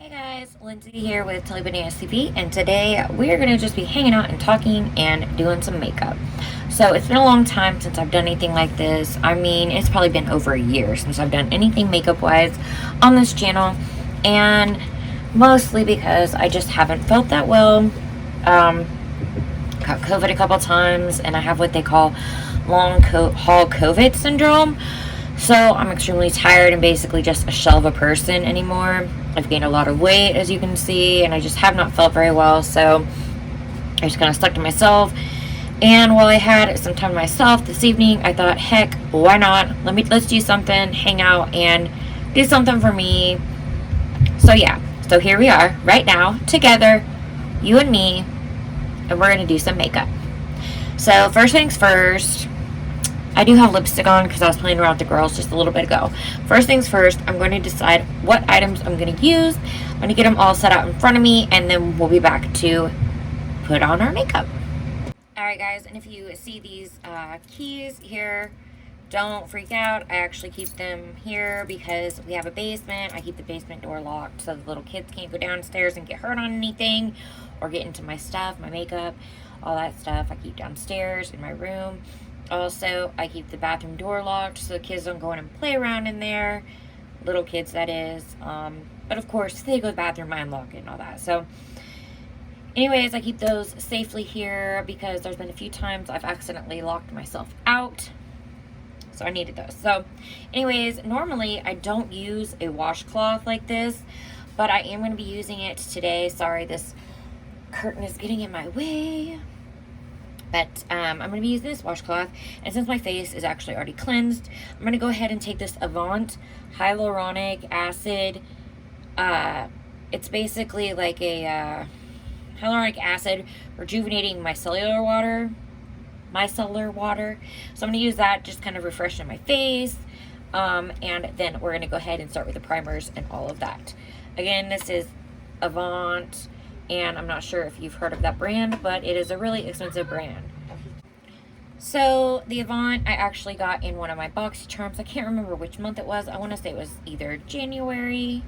Hey guys, Lindsay here with Tilly Bananas TV, and today we're going to just be hanging out and talking and doing some makeup. So it's been a long time since I've done anything like this. I mean, it's probably been over a year since I've done anything makeup wise on this channel, and mostly because I just haven't felt that well. Got COVID a couple times, and I have what they call long haul COVID syndrome. So I'm extremely tired and basically just a shell of a person anymore. I've gained a lot of weight, as you can see, and I just have not felt very well. So I just kind of stuck to myself. And while I had some time to myself this evening, I thought, heck, why not? Let's do something, hang out, and do something for me. So yeah, so here we are right now together, you and me, and we're gonna do some makeup. So first things first. I do have lipstick on because I was playing around with the girls just a little bit ago. First things first, I'm going to decide what items I'm going to use. I'm going to get them all set out in front of me, and then we'll be back to put on our makeup. Alright guys, and if you see these keys here, don't freak out. I actually keep them here because we have a basement. I keep the basement door locked so the little kids can't go downstairs and get hurt on anything or get into my stuff, my makeup, all that stuff. I keep downstairs in my room. Also, I keep the bathroom door locked so the kids don't go in and play around in there. Little kids, that is. But of course, if they go to the bathroom, I unlock it and all that. So, anyways, I keep those safely here because there's been a few times I've accidentally locked myself out. So I needed those. So, anyways, normally I don't use a washcloth like this, but I am going to be using it today. Sorry, this curtain is getting in my way. But I'm going to be using this washcloth, and since my face is actually already cleansed, I'm going to go ahead and take this Avant Hyaluronic Acid. It's basically like a hyaluronic acid rejuvenating micellar water. So I'm going to use that, just kind of refreshing my face. And then we're going to go ahead and start with the primers and all of that. Again, this is Avant. And I'm not sure if you've heard of that brand, but it is a really expensive brand. So the Avant I actually got in one of my BoxyCharms. I can't remember which month it was. I want to say it was either January.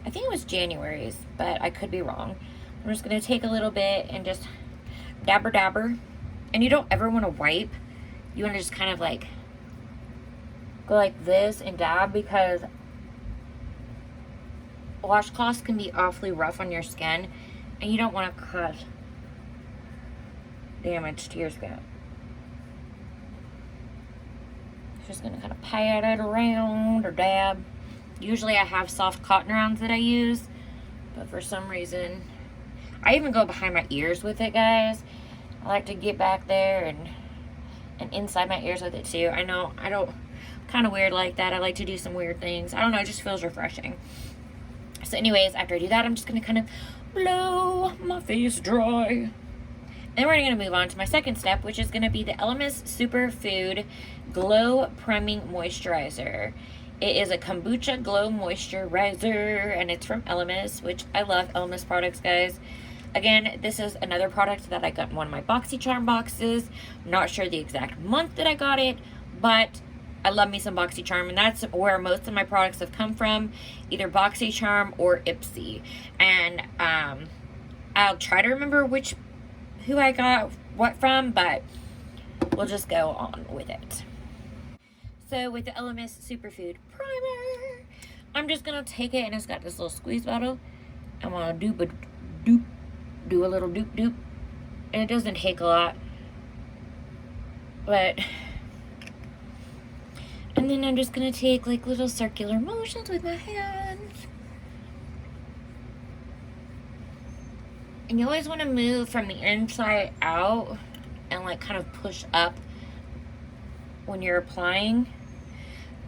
I think it was January's, but I could be wrong. I'm just going to take a little bit and just dabber. And you don't ever want to wipe. You want to just kind of like go like this and dab, because washcloths can be awfully rough on your skin, and you don't want to cause damage to your skin. Just going to kind of pat it around or dab. Usually I have soft cotton rounds that I use, but for some reason, I even go behind my ears with it, guys. I like to get back there and inside my ears with it too. I know, kind of weird like that. I like to do some weird things. I don't know, it just feels refreshing. So anyways, after I do that, I'm just going to kind of blow my face dry. Then we're going to move on to my second step, which is going to be the Elemis Superfood Glow Priming Moisturizer. It is a kombucha glow moisturizer, and it's from Elemis, which I love Elemis products, guys. Again, this is another product that I got in one of my BoxyCharm boxes. I'm not sure the exact month that I got it, but I love me some BoxyCharm, and that's where most of my products have come from, either BoxyCharm or Ipsy. And I'll try to remember who I got what from, but we'll just go on with it. So with the Elemis Superfood Primer, I'm just going to take it, and it's got this little squeeze bottle. I'm going to do a little doop. And it doesn't take a lot, but... And then I'm just going to take like little circular motions with my hands. And you always want to move from the inside out and like kind of push up when you're applying,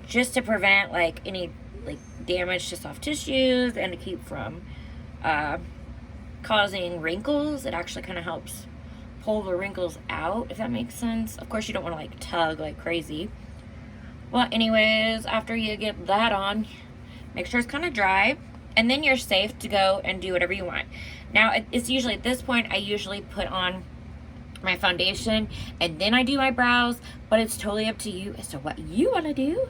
just to prevent like any like damage to soft tissues and to keep from causing wrinkles. It actually kind of helps pull the wrinkles out, if that makes sense. Of course, you don't want to like tug like crazy. Well, anyways, after you get that on, make sure it's kind of dry, and then you're safe to go and do whatever you want. Now, it's usually at this point, I usually put on my foundation, and then I do my brows, but it's totally up to you as to what you want to do.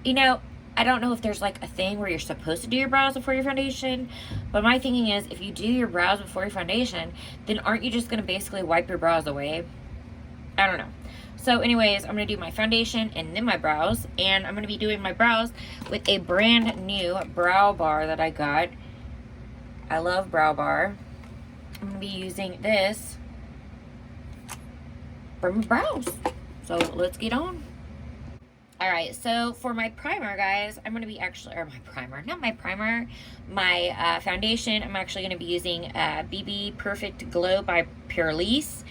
You know, I don't know if there's like a thing where you're supposed to do your brows before your foundation, but my thinking is if you do your brows before your foundation, then aren't you just going to basically wipe your brows away? I don't know. So anyways, I'm going to do my foundation and then my brows, and I'm going to be doing my brows with a brand new brow bar that I got. I love brow bar. I'm going to be using this for my brows. So let's get on. Alright, so for my primer, guys, I'm going to be my foundation, I'm actually going to be using BB Perfect Glow by Purlisse,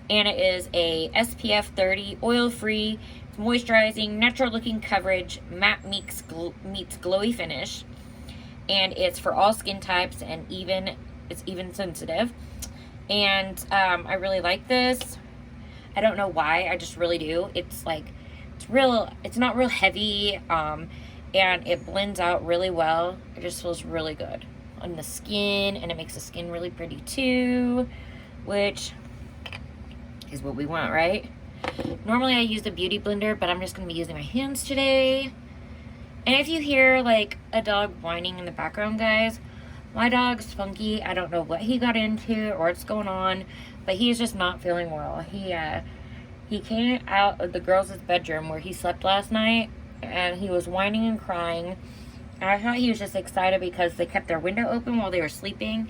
and it is a SPF 30, oil-free, moisturizing, natural-looking coverage, matte meets glowy finish, and it's for all skin types, and it's even sensitive, and I really like this. I don't know why, I just really do. It's like, it's not real heavy, and it blends out really well. It just feels really good on the skin, and it makes the skin really pretty too, which is what we want, right? Normally I use the beauty blender, but I'm just going to be using my hands today. And if you hear like a dog whining in the background, guys, my dog's funky. I don't know what he got into or what's going on, but he's just not feeling well. He came out of the girls' bedroom where he slept last night, and he was whining and crying. And I thought he was just excited because they kept their window open while they were sleeping,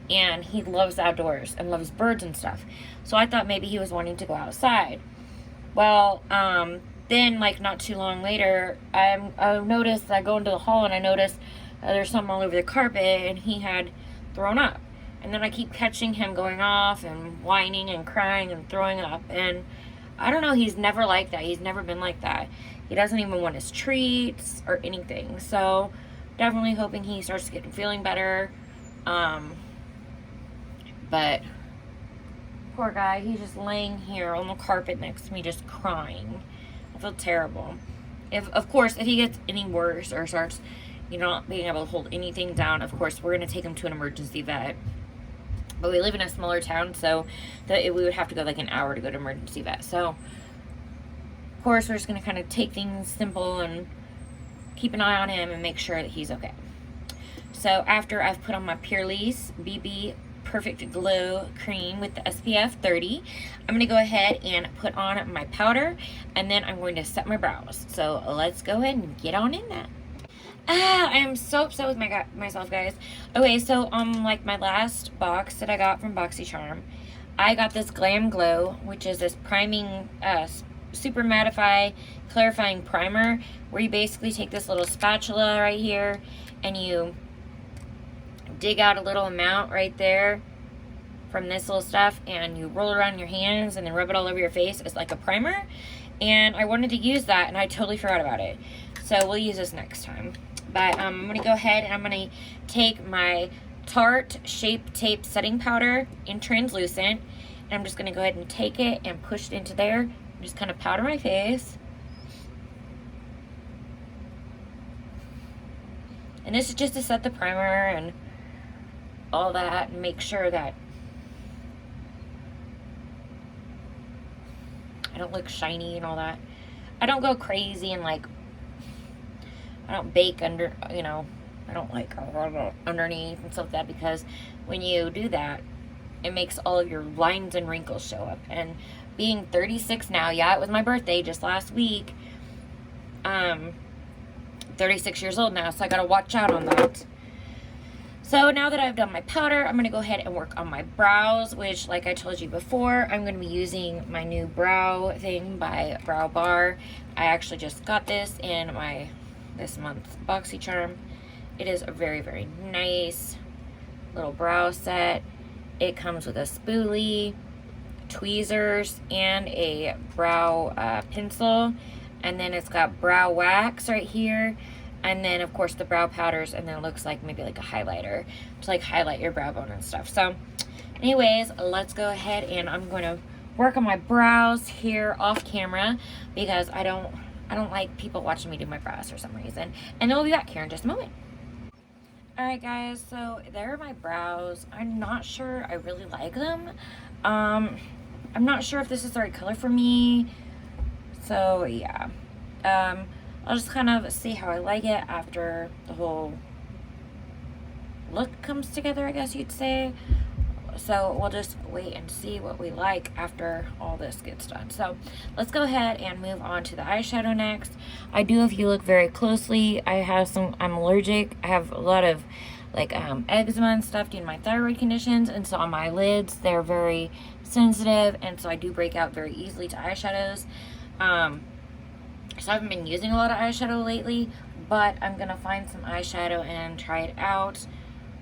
and he loves outdoors and loves birds and stuff. So I thought maybe he was wanting to go outside. Well, then like not too long later, I noticed, I go into the hall and I noticed there's something all over the carpet, and he had thrown up. And then I keep catching him going off and whining and crying and throwing up, and I don't know, he's never like that. He's never been like that. He doesn't even want his treats or anything. So definitely hoping he starts feeling better. But poor guy, he's just laying here on the carpet next to me just crying. I feel terrible. Of course, if he gets any worse or starts, not being able to hold anything down, of course, we're going to take him to an emergency vet. But we live in a smaller town, so we would have to go like an hour to go to emergency vet. So, of course, we're just going to kind of take things simple and keep an eye on him and make sure that he's okay. So, after I've put on my Purlisse BB Perfect Glow Cream with the SPF 30, I'm going to go ahead and put on my powder, and then I'm going to set my brows. So, let's go ahead and get on in that. I am so upset with myself, guys. Okay, so like my last box that I got from BoxyCharm, I got this Glam Glow, which is this priming, super mattify, clarifying primer, where you basically take this little spatula right here, and you dig out a little amount right there from this little stuff, and you roll it around your hands, and then rub it all over your face as like a primer. And I wanted to use that, and I totally forgot about it. So we'll use this next time. But I'm going to go ahead and I'm going to take my Tarte Shape Tape Setting Powder in translucent. And I'm just going to go ahead and take it and push it into there. And just kind of powder my face. And this is just to set the primer and all that. And make sure that I don't look shiny and all that. I don't go crazy and like, I don't bake under, I don't like underneath and stuff like that, because when you do that, it makes all of your lines and wrinkles show up. And being 36 now, yeah, it was my birthday just last week. 36 years old now, so I gotta watch out on that. So now that I've done my powder, I'm gonna go ahead and work on my brows, which, like I told you before, I'm gonna be using my new brow thing by Brow Bar. I actually just got this in this month's BoxyCharm. It is a very, very nice little brow set. It comes with a spoolie, tweezers, and a brow pencil. And then it's got brow wax right here. And then, of course, the brow powders. And then it looks like maybe like a highlighter to like highlight your brow bone and stuff. So, anyways, let's go ahead and I'm going to work on my brows here off camera, because I don't like people watching me do my brows for some reason. And then we'll be back here in just a moment. Alright guys, so there are my brows. I'm not sure I really like them. I'm not sure if this is the right color for me. So yeah. I'll just kind of see how I like it after the whole look comes together, I guess you'd say. So we'll just wait and see what we like after all this gets done. So let's go ahead and move on to the eyeshadow next. I do, if you look very closely, I'm allergic. I have a lot of like eczema and stuff due to my thyroid conditions, and so on my lids they're very sensitive, and so I do break out very easily to eyeshadows. So I haven't been using a lot of eyeshadow lately, but I'm gonna find some eyeshadow and try it out.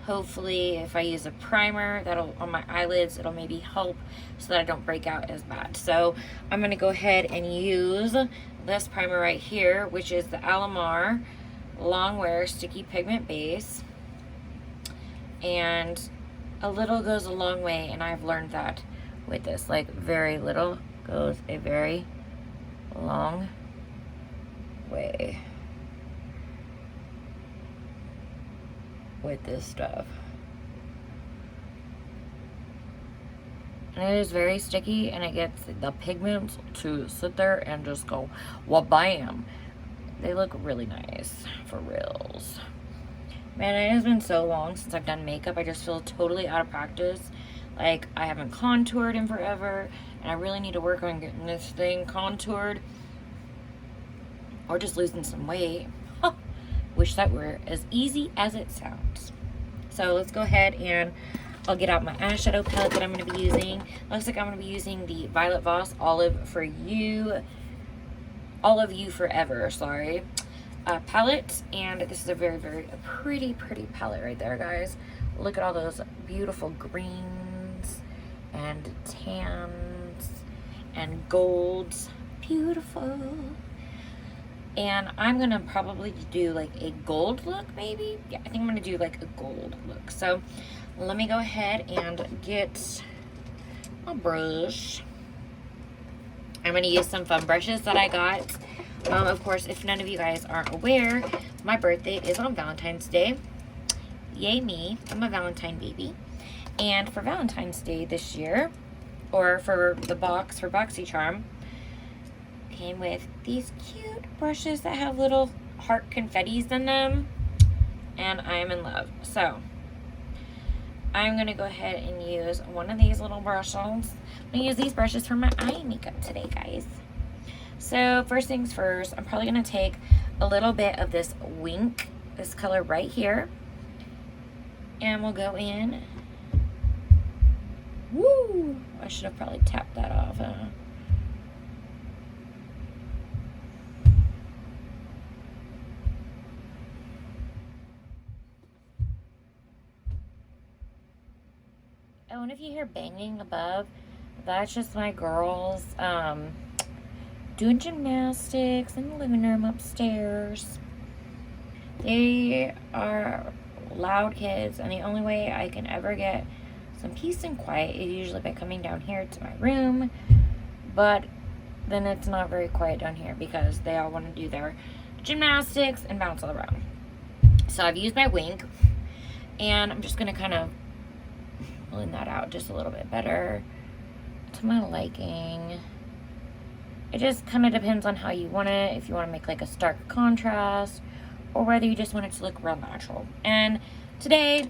Hopefully if I use a primer that'll on my eyelids, it'll maybe help so that I don't break out as bad. So I'm gonna go ahead and use this primer right here, which is the Alomar Long Wear Sticky Pigment Base. And a little goes a long way, and I've learned that with this, like very little goes a very long way with this stuff. And it is very sticky, and it gets the pigments to sit there and just go wha-bam. They look really nice, for reals. Man, it has been so long since I've done makeup. I just feel totally out of practice. Like, I haven't contoured in forever, and I really need to work on getting this thing contoured. Or just losing some weight. Wish that were as easy as it sounds. So let's go ahead and I'll get out my eyeshadow palette that I'm going to be using. Looks like I'm going to be using the Violet Voss Olive You Forever, sorry. Palette, and this is a very, very pretty palette right there, guys. Look at all those beautiful greens and tans and golds. Beautiful. And I'm gonna probably do like a gold look, maybe. Yeah, I think I'm gonna do like a gold look. So let me go ahead and get my brush. I'm gonna use some fun brushes that I got. Of course, if none of you guys aren't aware, my birthday is on Valentine's Day. Yay me, I'm a Valentine baby. And for Valentine's Day this year, or for the box, for BoxyCharm, came with these cute brushes that have little heart confettis in them. And I am in love. So, I'm gonna go ahead and use one of these little brushes. I'm gonna use these brushes for my eye makeup today, guys. So first things first, I'm probably going to take a little bit of this Wink, this color right here, and we'll go in. Woo! I should have probably tapped that off, huh? Oh, and if you hear banging above, that's just my girls, doing gymnastics in the living room upstairs. They are loud kids, and the only way I can ever get some peace and quiet is usually by coming down here to my room, but then it's not very quiet down here because they all want to do their gymnastics and bounce all around. So I've used my Wink, and I'm just going to kind of blend that out just a little bit better to my liking. It just kind of depends on how you want it, if you want to make like a stark contrast, or whether you just want it to look real natural. And today,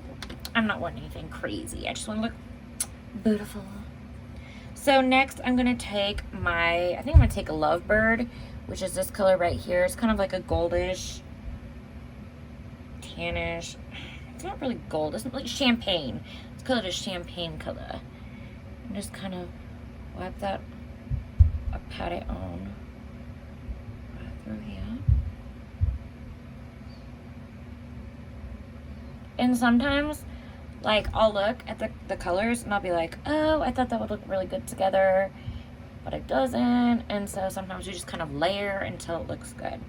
I'm not wanting anything crazy. I just want to look beautiful. So next, I'm going to take I think I'm going to take a Lovebird, which is this color right here. It's kind of like a goldish, tannish. It's not really gold. It's like champagne. It's called a champagne color. And just kind of wipe that, pat it on right through here. And sometimes, like, I'll look at the colors and I'll be like, oh, I thought that would look really good together, but it doesn't. And so sometimes we just kind of layer until it looks good.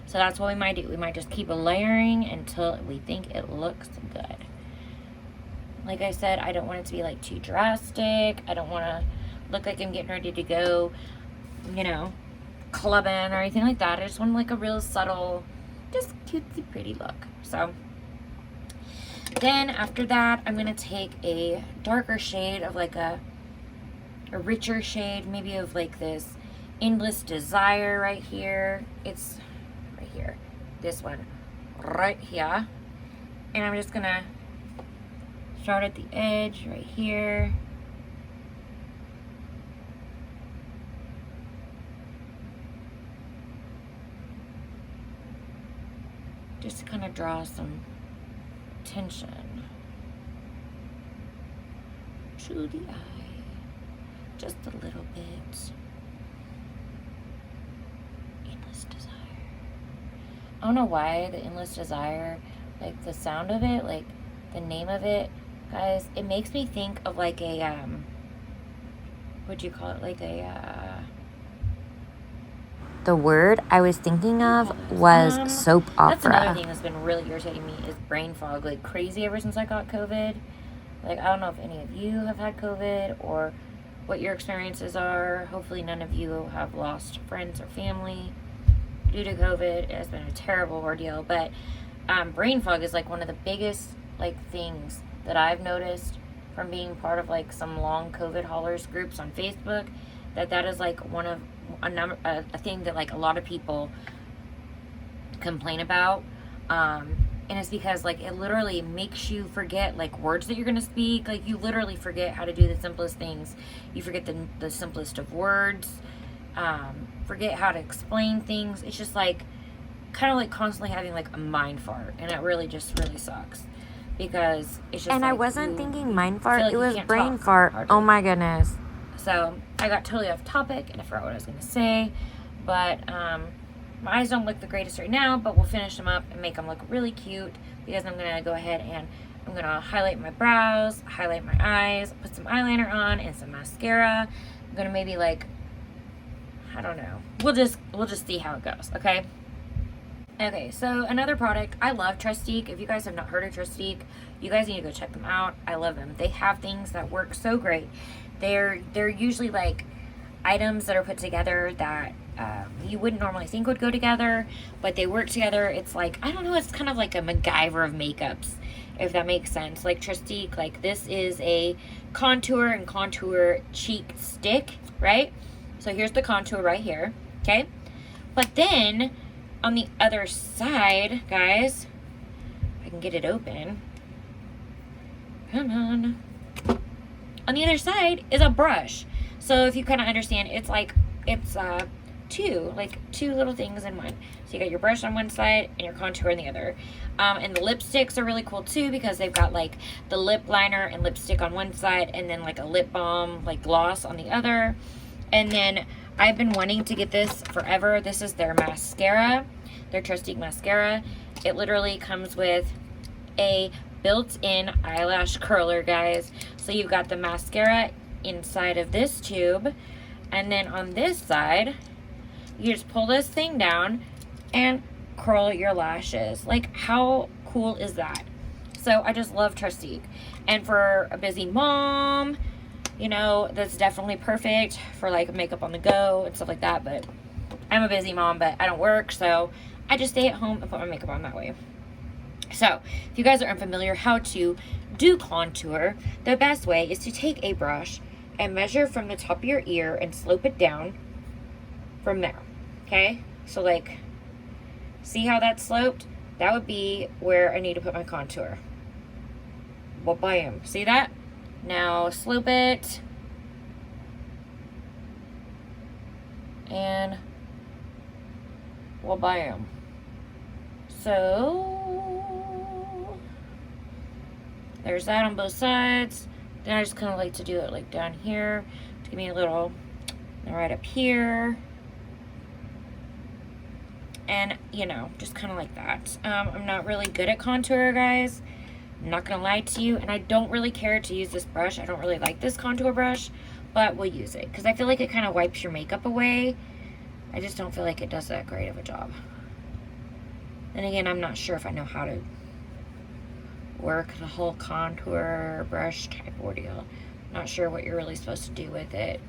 So that's what we might do. We might just keep layering until we think it looks good. Like I said, I don't want it to be like too drastic. I don't want to look like I'm getting ready to go, you know, clubbing or anything like that. I just want like a real subtle, just cutesy pretty look. So then after that, I'm going to take a darker shade of like a richer shade, maybe of like this Endless Desire right here. It's right here. This one right here. And I'm just gonna start at the edge right here. Just to kind of draw some attention to the eye, just a little bit. Endless Desire. I don't know why the Endless Desire, like the sound of it, like the name of it, guys, it makes me think of like a, what'd you call it, like a, the word I was thinking of was soap opera. That's another thing that's been really irritating me is brain fog, like crazy ever since I got COVID. Like, I don't know if any of you have had COVID or what your experiences are. Hopefully none of you have lost friends or family due to COVID. It has been a terrible ordeal, but brain fog is like one of the biggest like things that I've noticed from being part of like some long COVID haulers groups on Facebook. That is like one of a thing that like a lot of people complain about, and it's because like it literally makes you forget like words that you're gonna speak. Like you literally forget how to do the simplest things. You forget the simplest of words, forget how to explain things. It's just like kind of like constantly having like a mind fart, and it really just really sucks because it's just and like, I wasn't thinking mind fart, like it was brain fart hardly. Oh my goodness. So I got totally off topic and I forgot what I was going to say, but my eyes don't look the greatest right now, but we'll finish them up and make them look really cute because I'm going to go ahead and I'm going to highlight my brows, highlight my eyes, put some eyeliner on and some mascara. I'm going to maybe like, I don't know. We'll just see how it goes, okay? Okay, so another product, I love Trustique. If you guys have not heard of Trustique, you guys need to go check them out. I love them. They have things that work so great. They're usually like items that are put together that you wouldn't normally think would go together, but they work together. It's like, I don't know, it's kind of like a MacGyver of makeups, if that makes sense. Like Trustique, like this is a contour and contour cheek stick, right? So here's the contour right here, okay? But then on the other side, guys, if I can get it open. Come on. On the other side is a brush. So if you kind of understand, it's like, it's two little things in one. So you got your brush on one side and your contour on the other. And the lipsticks are really cool too because they've got like the lip liner and lipstick on one side and then like a lip balm, like gloss on the other. And then I've been wanting to get this forever. This is their mascara, their Trustique mascara. It literally comes with a built-in eyelash curler, guys. So you've got the mascara inside of this tube, and then on this side you just pull this thing down and curl your lashes. Like, how cool is that? So I just love Trustique, and for a busy mom, you know, that's definitely perfect for like makeup on the go and stuff like that. But I'm a busy mom, but I don't work, so I just stay at home and put my makeup on that way. So, if you guys are unfamiliar how to do contour, the best way is to take a brush and measure from the top of your ear and slope it down from there, okay? So, like, see how that's sloped? That would be where I need to put my contour. Well, bam. See that? Now, slope it. And, well, bam. So there's that on both sides. Then I just kind of like to do it like down here to give me a little, right up here, and you know, just kind of like that. I'm not really good at contour, guys. I'm not gonna lie to you, and I don't really care to use this brush. I don't really like this contour brush, but we'll use it because I feel like it kind of wipes your makeup away. I just don't feel like it does that great of a job. And again, I'm not sure if I know how to work the whole contour brush type ordeal. Not sure what you're really supposed to do with it.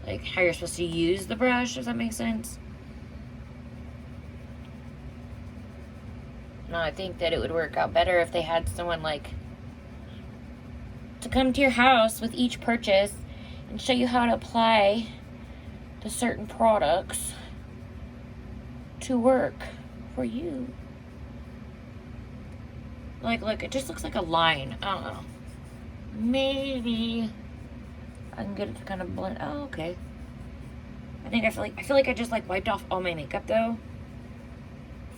Like how you're supposed to use the brush, does that make sense? No, I think that it would work out better if they had someone like to come to your house with each purchase and show you how to apply the certain products to work for you. Like, look, it just looks like a line. I don't know. Maybe I can get it to kind of blend. Oh, okay. I feel like I just like wiped off all my makeup though.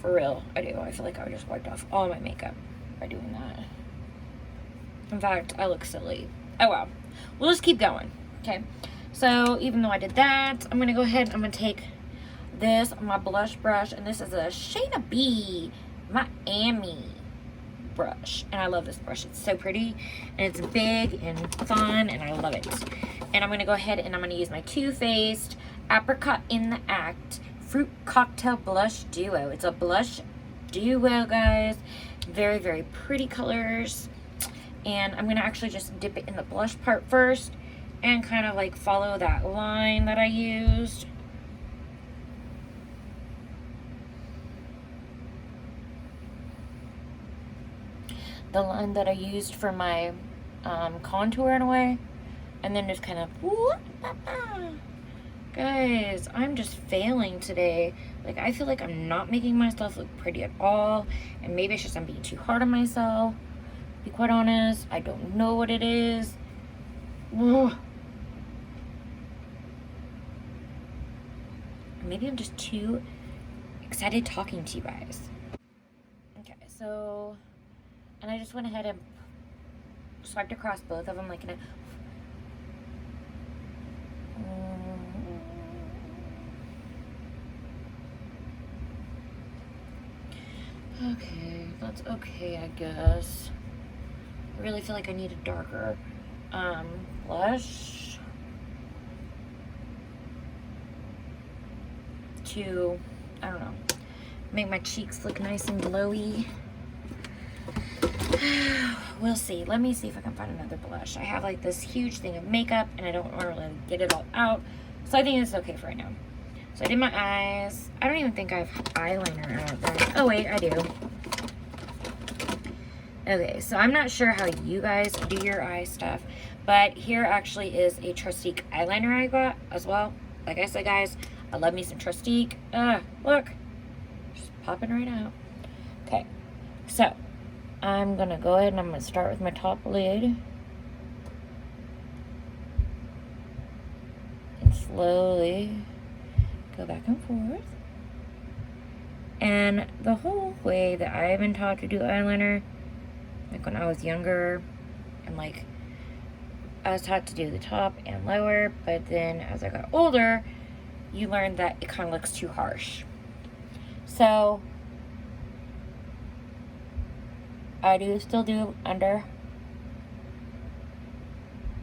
For real, I do. I feel like I just wiped off all my makeup by doing that. In fact, I look silly. Oh well. We'll just keep going. Okay. So even though I did that, I'm gonna go ahead and I'm gonna take this, my blush brush, and this is a Shayna B Miami brush. And I love this brush. It's so pretty and it's big and fun and I love it. And I'm gonna go ahead and I'm gonna use my Too Faced Apricot in the Act Fruit Cocktail Blush Duo. It's a blush duo, guys. Very, very pretty colors. And I'm going to actually just dip it in the blush part first and kind of like follow that line that I used. The line that I used for my contour in a way. And then just kind of... Guys, I'm just failing today. Like, I feel like I'm not making myself look pretty at all. And maybe it's just I'm being too hard on myself. To be quite honest, I don't know what it is. Ugh. Maybe I'm just too excited talking to you guys. Okay, so... And I just went ahead and swiped across both of them like in a... Okay, that's okay, I guess. I really feel like I need a darker blush to, I don't know, make my cheeks look nice and glowy. We'll see. Let me see if I can find another blush. I have like this huge thing of makeup and I don't want to really get it all out. So I think it's okay for right now. So I did my eyes. I don't even think I have eyeliner out there. Oh wait, I do. Okay, so I'm not sure how you guys do your eye stuff, but here actually is a Tarte eyeliner I got as well. Like I said, guys, I love me some Tarte. Look, just popping right out. Okay, so I'm gonna go ahead and I'm gonna start with my top lid. And slowly go back and forth. And the whole way that I've been taught to do eyeliner, like when I was younger, and like I was taught to do the top and lower, but then as I got older, you learn that it kind of looks too harsh. So I do still do under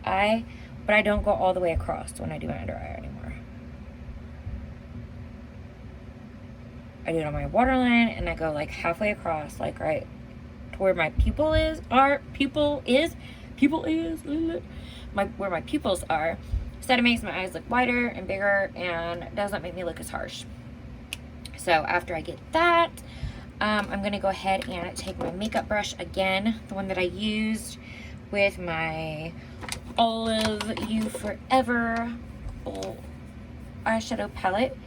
eye, but I don't go all the way across when I do my under eye anymore. I do it on my waterline and I go like halfway across, like right to where my pupil is, where my pupils are. So that it makes my eyes look wider and bigger and doesn't make me look as harsh. So after I get that, I'm gonna go ahead and take my makeup brush again, the one that I used with my Olive You Forever eyeshadow palette,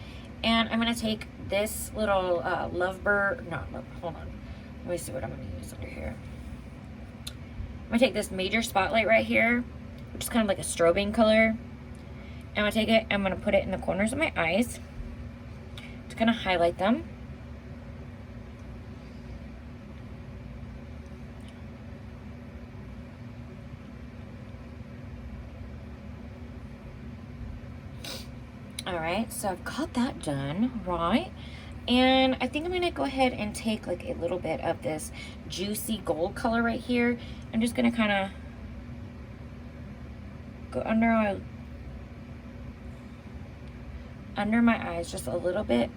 and I'm gonna take this little hold on. Let me see what I'm gonna use under here. I'm gonna take this Major Spotlight right here, which is kind of like a strobing color. I'm gonna take it, I'm gonna put it in the corners of my eyes to kind of highlight them. Alright, so I've got that done, right? And I think I'm going to go ahead and take like a little bit of this juicy gold color right here. I'm just going to kind of go under my eyes just a little bit.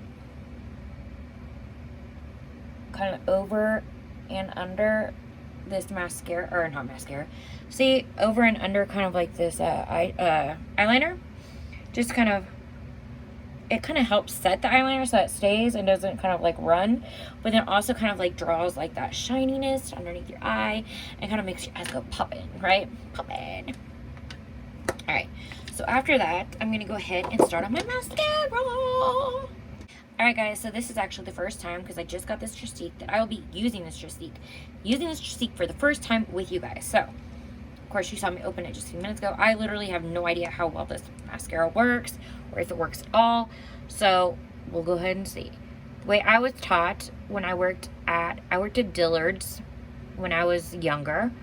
Kind of over and under this mascara, or not mascara. See, over and under kind of like this eyeliner. Just kind of, it kind of helps set the eyeliner so it stays and doesn't kind of like run, but then also kind of like draws like that shininess underneath your eye and kind of makes your eyes go popping, right? Popping. All right, so after that, I'm gonna go ahead and start on my mascara. Alright guys, so this is actually the first time, because I just got this Trestique, that I will be using this Trestique for the first time with you guys. So, of course, you saw me open it just a few minutes ago. I literally have no idea how well this mascara works, or if it works at all. So, we'll go ahead and see. The way I was taught when I worked at Dillard's when I was younger,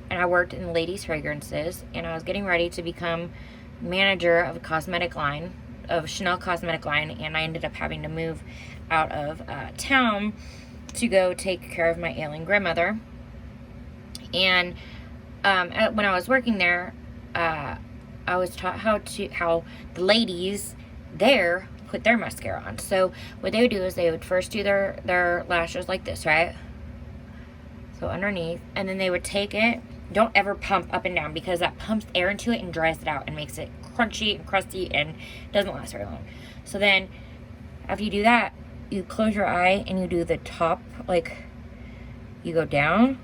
and I worked in ladies' fragrances, and I was getting ready to become manager of a cosmetic line, of Chanel cosmetic line, and I ended up having to move out of town to go take care of my ailing grandmother. And when I was working there, I was taught how the ladies there put their mascara on. So what they would do is they would first do their lashes like this, right? So underneath, and then they would take it. Don't ever pump up and down, because that pumps air into it and dries it out and makes it crunchy and crusty and doesn't last very long. So then after you do that, you close your eye and you do the top, like you go down.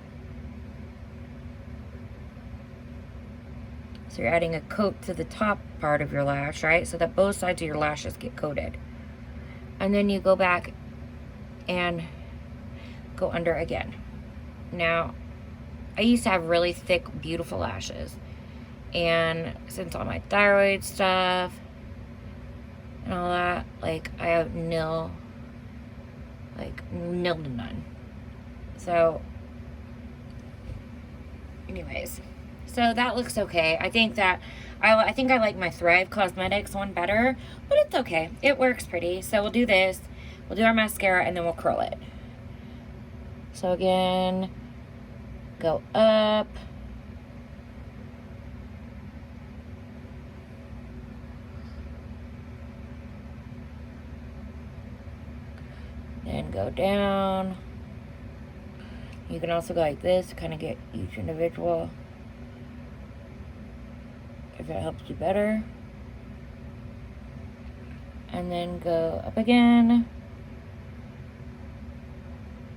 So you're adding a coat to the top part of your lash, right? So that both sides of your lashes get coated. And then you go back and go under again. Now, I used to have really thick, beautiful lashes. And since all my thyroid stuff and all that, like, I have nil to none. So, anyways. So that looks okay. I think I like my Thrive Cosmetics one better, but it's okay. It works pretty. So we'll do this. We'll do our mascara, and then we'll curl it. So again, go up. Then go down. You can also go like this to kind of get each individual, if it helps you better. And then go up again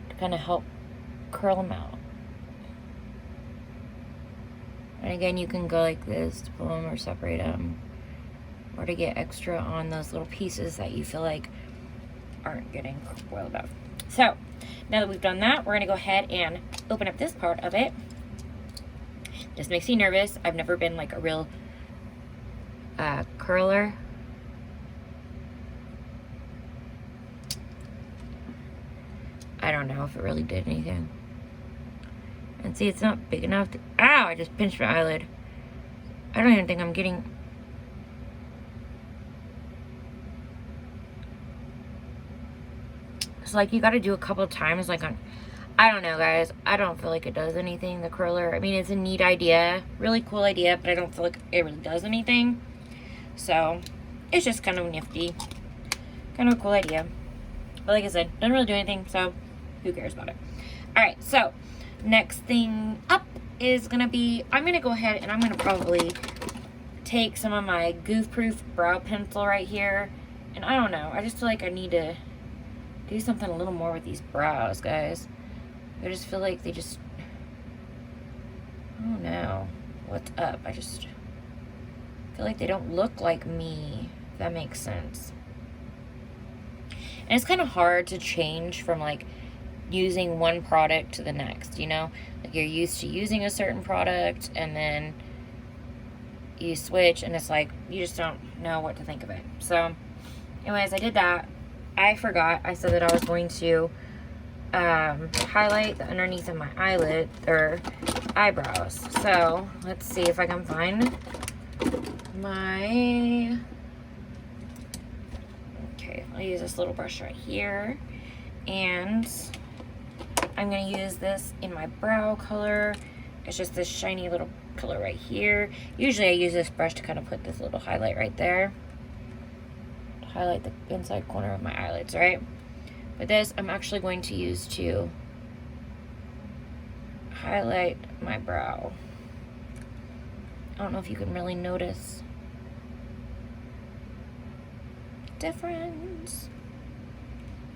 to kind of help curl them out. And again, you can go like this to pull them or separate them, or to get extra on those little pieces that you feel like aren't getting boiled up. So now that we've done that, we're going to go ahead and open up this part of it. This makes me nervous. I've never been like a real curler. I don't know if it really did anything. And see, it's not big enough to... Ow! I just pinched my eyelid. I don't even think I'm getting... It's like you gotta do a couple times, like on... I don't know, guys. I don't feel like it does anything, the curler. I mean, it's a neat idea. Really cool idea, but I don't feel like it really does anything. So, it's just kind of nifty. Kind of a cool idea. But like I said, doesn't really do anything, so who cares about it? Alright, so, next thing up is going to be, I'm going to go ahead and I'm going to probably take some of my Goof Proof brow pencil right here. And I don't know, I just feel like I need to do something a little more with these brows, guys. I just feel like they just, I don't know what's up. I just feel like they don't look like me, if that makes sense. And it's kind of hard to change from like using one product to the next, you know? Like you're used to using a certain product and then you switch and it's like you just don't know what to think of it. So anyways, I did that. I forgot. I said that I was going to highlight the underneath of my eyelid or eyebrows. So let's see if I can find my... Okay, I'll use this little brush right here, and I'm going to use this in my brow color. It's just this shiny little color right here. Usually I use this brush to kind of put this little highlight right there, to highlight the inside corner of my eyelids, right? But this I'm actually going to use to highlight my brow. I don't know if you can really notice difference.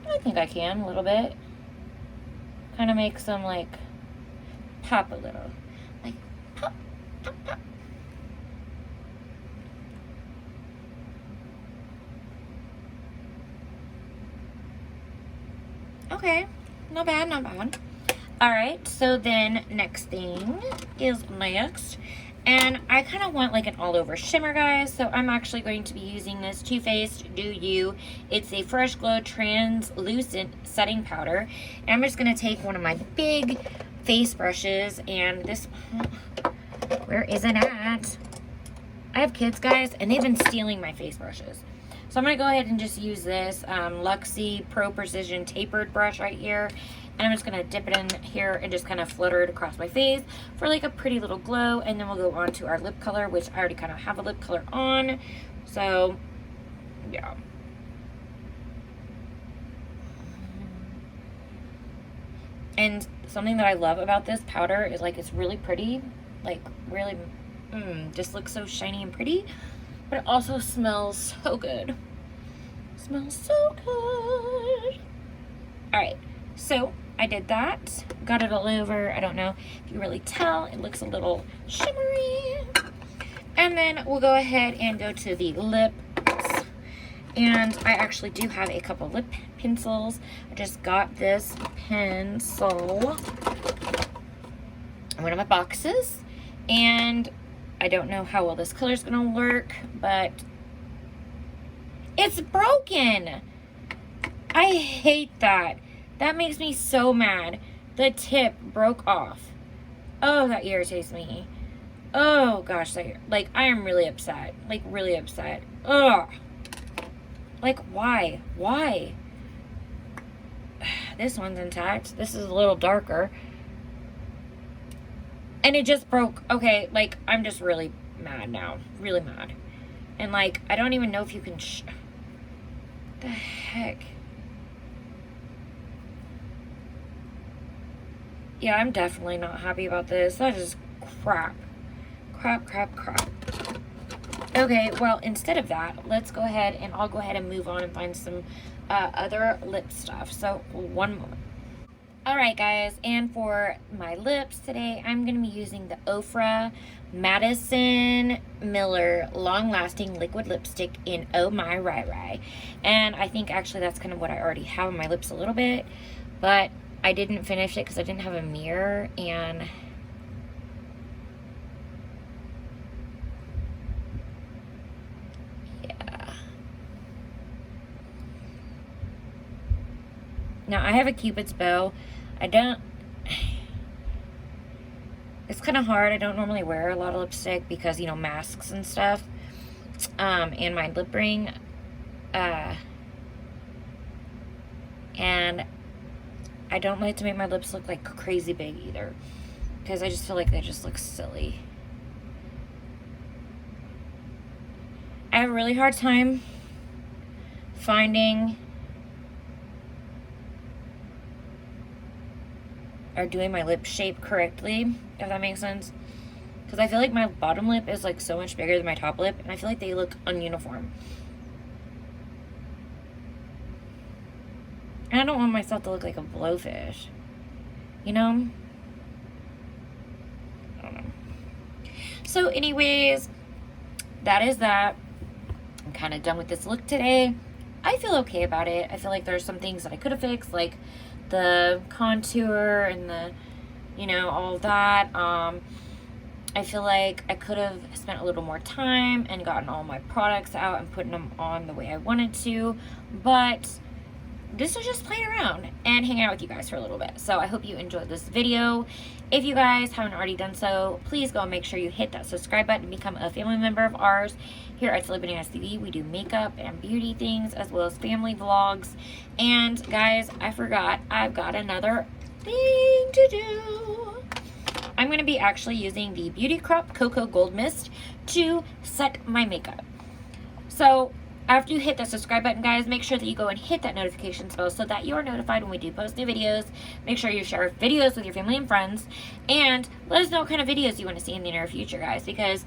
I think I can a little bit. Kind of makes them like pop a little. Like pop, pop, pop. Okay, not bad, not bad. Alright, so then next thing is next. And I kind of want like an all-over shimmer, guys. So I'm actually going to be using this Too Faced Do You. It's a Fresh Glow Translucent Setting Powder. And I'm just going to take one of my big face brushes. And this, where is it at? I have kids, guys, and they've been stealing my face brushes. So I'm going to go ahead and just use this Luxie Pro Precision Tapered brush right here. And I'm just going to dip it in here and just kind of flutter it across my face for like a pretty little glow. And then we'll go on to our lip color, which I already kind of have a lip color on. So, yeah. And something that I love about this powder is like it's really pretty. Like really, just looks so shiny and pretty. But it also smells so good. Smells so good. Alright, so I did that. Got it all over. I don't know if you really tell. It looks a little shimmery. And then we'll go ahead and go to the lips. And I actually do have a couple lip pencils. I just got this pencil in one of my boxes. And I don't know how well this color is going to work, but it's broken. I hate that. That makes me so mad. The tip broke off. Oh, that irritates me. Oh, gosh. Like, I am really upset. Like, really upset. Ugh. Like, why? Why? This one's intact. This is a little darker. And it just broke. Okay, like, I'm just really mad now. Really mad. And, like, I don't even know if you can... What the heck? Yeah, I'm definitely not happy about this. That is crap. Crap, crap, crap. Okay, well, instead of that, let's go ahead and I'll go ahead and move on and find some other lip stuff. So, one moment. Alright, guys, and for my lips today, I'm going to be using the Ofra Madison Miller Long Lasting Liquid Lipstick in Oh My Rai Rai. And I think actually that's kind of what I already have on my lips a little bit, but I didn't finish it because I didn't have a mirror, and yeah. Now I have a Cupid's bow. It's kind of hard. I don't normally wear a lot of lipstick because, you know, masks and stuff. And my lip ring. And I don't like to make my lips look like crazy big either, because I just feel like they just look silly. I have a really hard time finding or doing my lip shape correctly, if that makes sense. Because I feel like my bottom lip is like so much bigger than my top lip, and I feel like they look ununiform. And I don't want myself to look like a blowfish. You know? I don't know. So anyways, that is that. I'm kind of done with this look today. I feel okay about it. I feel like there's some things that I could have fixed, like the contour and the, you know, all of that. I feel like I could have spent a little more time and gotten all my products out and putting them on the way I wanted to. But this was just playing around and hanging out with you guys for a little bit. So I hope you enjoyed this video. If you guys haven't already done so, please go and make sure you hit that subscribe button and become a family member of ours. Here at Silly Bananas TV, we do makeup and beauty things as well as family vlogs. And guys, I forgot, I've got another thing to do. I'm going to be actually using the Beauty Crop Cocoa Gold Mist to set my makeup. So after you hit that subscribe button, guys, make sure that you go and hit that notifications bell so that you are notified when we do post new videos. Make sure you share videos with your family and friends. And let us know what kind of videos you want to see in the near future, guys. Because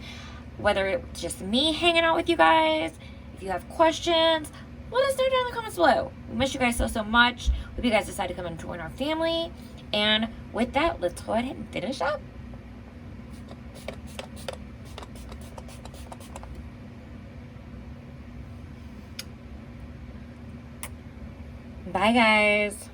whether it's just me hanging out with you guys, if you have questions, let us know down in the comments below. We miss you guys so, so much. Hope you guys decide to come and join our family. And with that, let's go ahead and finish up. Bye, guys.